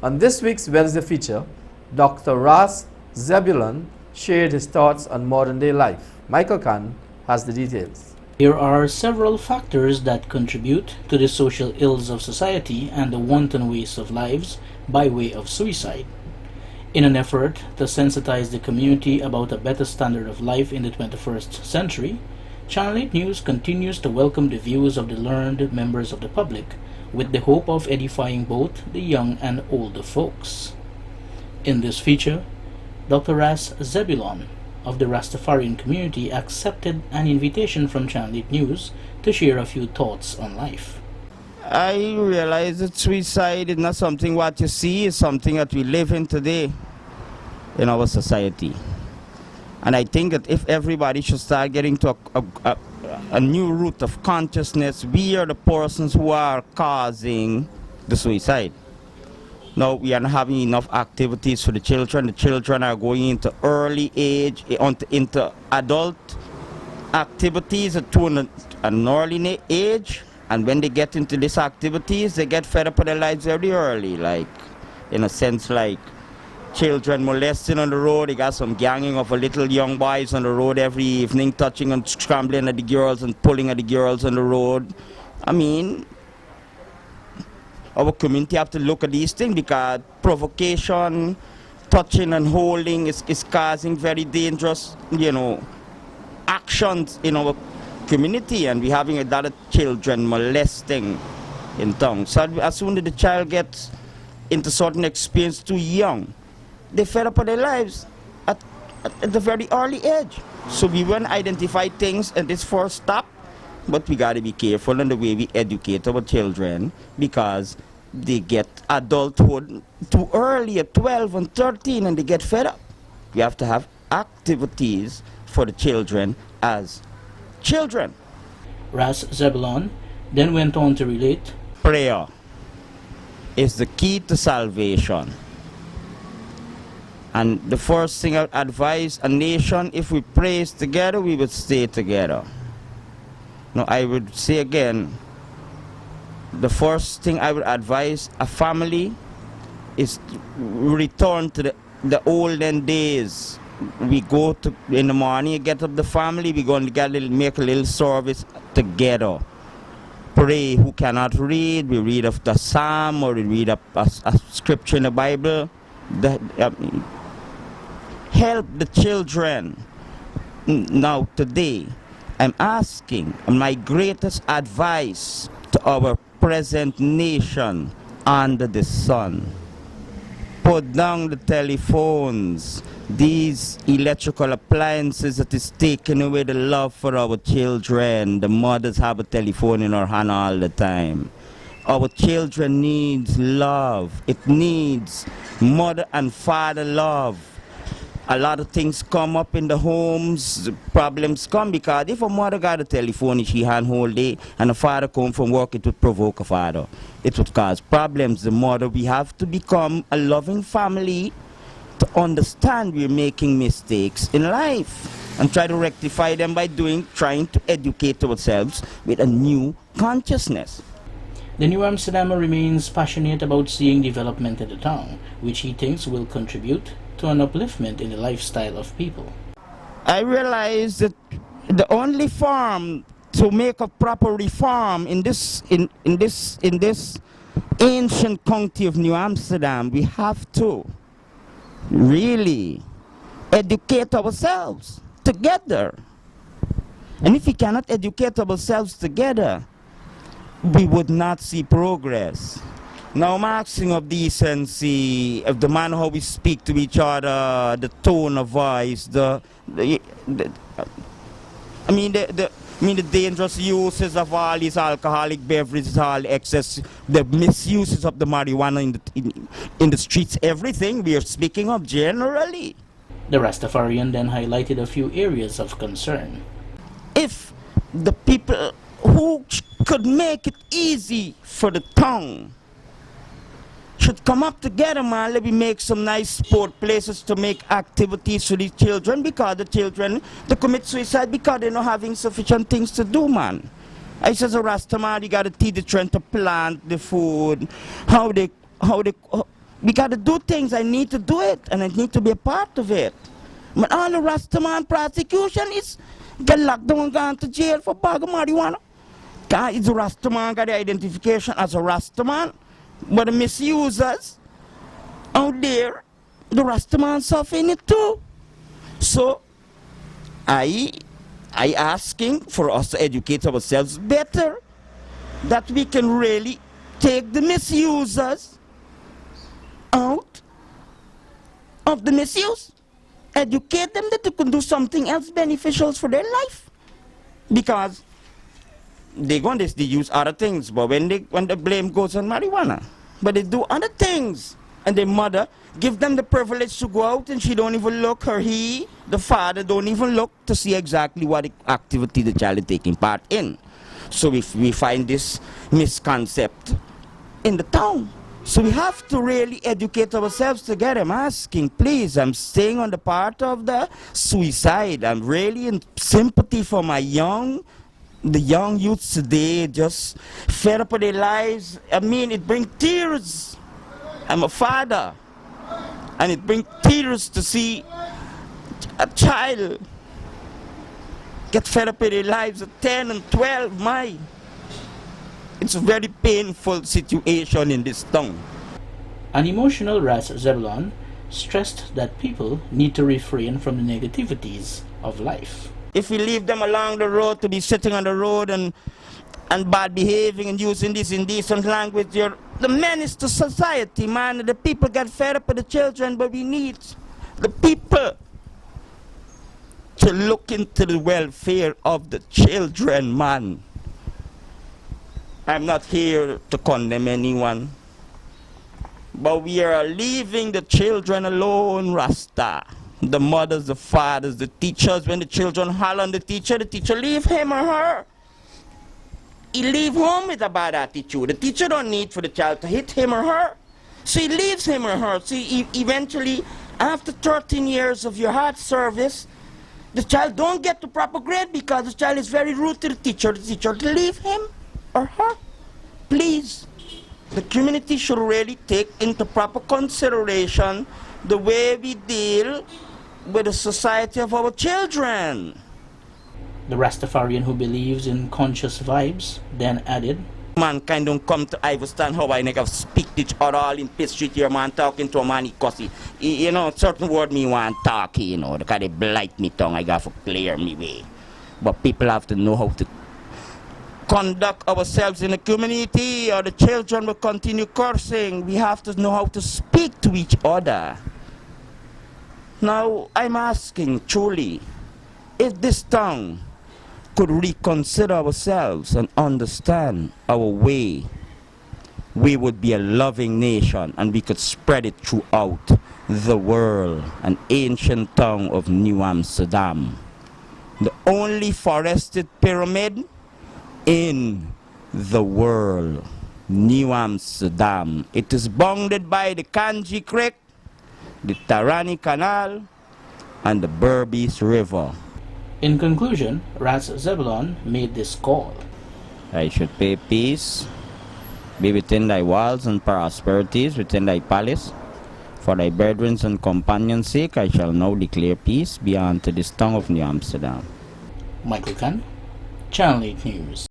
On this week's Wednesday feature, Dr. Ras Zebulon shared his thoughts on modern-day life. Michael Khan has the details. There are several factors that contribute to the social ills of society and the wanton waste of lives by way of suicide. In an effort to sensitize the community about a better standard of life in the 21st century, Channel 8 News continues to welcome the views of the learned members of the public with the hope of edifying both the young and older folks. In this feature, Dr. Ras Zebulon of the Rastafarian community accepted an invitation from Channel 8 News to share a few thoughts on life. I realize that suicide is not something what you see, it's something that we live in today in our society. And I think that if everybody should start getting to a new root of consciousness, we are the persons who are causing the suicide. Now we are not having enough activities for the children. The children are going into early age, into adult activities at an early age. And when they get into these activities, they get fed up with their lives very early. Like, in a sense, like children molesting on the road. They got some ganging of a little young boys on the road every evening, touching and scrambling at the girls and pulling at the girls on the road. I mean, our community have to look at these things because provocation, touching and holding is causing very dangerous, actions in our community, and we're having a lot of children molesting in town. So as soon as the child gets into certain experience too young, they fed up with their lives at the very early age. So we want to identify things at this first step, but we got to be careful in the way we educate our children because they get adulthood too early at 12 and 13 and they get fed up. We have to have activities for the children as children. Ras Zebulon then went on to relate, prayer is the key to salvation. And the first thing I would advise a nation, if we praise together, we would stay together. Now I would say again, the first thing I would advise a family is to return to the olden days. We go to in the morning, get up the family, we're going to make a little service together. Pray. Who cannot read, we read of the psalm or we read a scripture in the Bible. Help the children. Now today, I'm asking my greatest advice to our present nation under the sun. Put down the telephones, these electrical appliances that is taking away the love for our children. The mothers have a telephone in her hand all the time. Our children needs love. It needs mother and father love. A lot of things come up in the homes, problems come because if a mother got a telephone in she hand whole day and a father come from work, it would provoke a father. It would cause problems. The mother, we have to become a loving family to understand we're making mistakes in life and try to rectify them by trying to educate ourselves with a new consciousness. the New Amsterdamer remains passionate about seeing development in the town, which he thinks will contribute to an upliftment in the lifestyle of people. I realize that the only form to make a proper reform in this ancient county of New Amsterdam, we have to really educate ourselves together. And if we cannot educate ourselves together, we would not see progress. Now, marking of decency, of the manner how we speak to each other, the tone of voice, the dangerous uses of all these alcoholic beverages, all excess, the misuses of the marijuana in the streets, everything we are speaking of generally. The Rastafarian then highlighted a few areas of concern. If the people who could make it easy for the town should come up together, man, let me make some nice sport places to make activities for the children, because the children, they commit suicide because they're not having sufficient things to do, man. I says a Rastaman, you gotta teach the children to plant the food, how they we got to do things. I need to do it, and I need to be a part of it. But all the Rastaman prosecution is get locked down and gone to jail for bag of marijuana. It's a Rastaman got the identification as a Rastaman, but the misusers out there, the Rastaman suffering it too. So I asking for us to educate ourselves better, that we can really take the misusers out of the misuse, educate them that they can do something else beneficial for their life, because they go and they use other things, but when the blame goes on marijuana, but they do other things, and their mother give them the privilege to go out and she don't even look, or he, the father, don't even look to see exactly what activity the child is taking part in. So if we find this misconcept in the town, so we have to really educate ourselves together. I'm asking, please, I'm staying on the part of the suicide. I'm really in sympathy for the young youths today, just fed up with their lives. I mean, it brings tears. I'm a father, and it brings tears to see a child get fed up with their lives at 10 and 12. It's a very painful situation in this town. An emotional Ras Zebulon stressed that people need to refrain from the negativities of life. If we leave them along the road to be sitting on the road and bad behaving and using this indecent language, you're the menace to society, man. The people get fed up with the children, but we need the people to look into the welfare of the children, man. I'm not here to condemn anyone, but we are leaving the children alone, Rasta. The mothers, the fathers, the teachers. When the children holler on the teacher leave him or her. He leave home with a bad attitude. The teacher don't need for the child to hit him or her. So he leaves him or her. So eventually, after 13 years of your hard service, the child don't get the proper grade because the child is very rude to the teacher to leave him or her. Please, the community should really take into proper consideration the way we deal with the society of our children. The Rastafarian who believes in conscious vibes then added, Mankind don't come to Iverstown how I never speak to each other all in Pitt Street here, man, talking to a man, you know, certain word me want talk, you know, because they blight me tongue, I got to clear me way. But people have to know how to conduct ourselves in the community, or the children will continue cursing. We have to know how to speak to each other. Now, I'm asking truly, if this town could reconsider ourselves and understand our way, we would be a loving nation and we could spread it throughout the world. An ancient town of New Amsterdam, the only forested pyramid in the world. New Amsterdam. It is bounded by the Kanji Creek, the Tarani Canal, and the Berbice River. In conclusion, Ras Zebulon made this call. I should pay peace, be within thy walls, and prosperities within thy palace. For thy brethren's and companions' sake, I shall now declare peace beyond to this tongue of New Amsterdam. Michael Khan, Channel 8 News.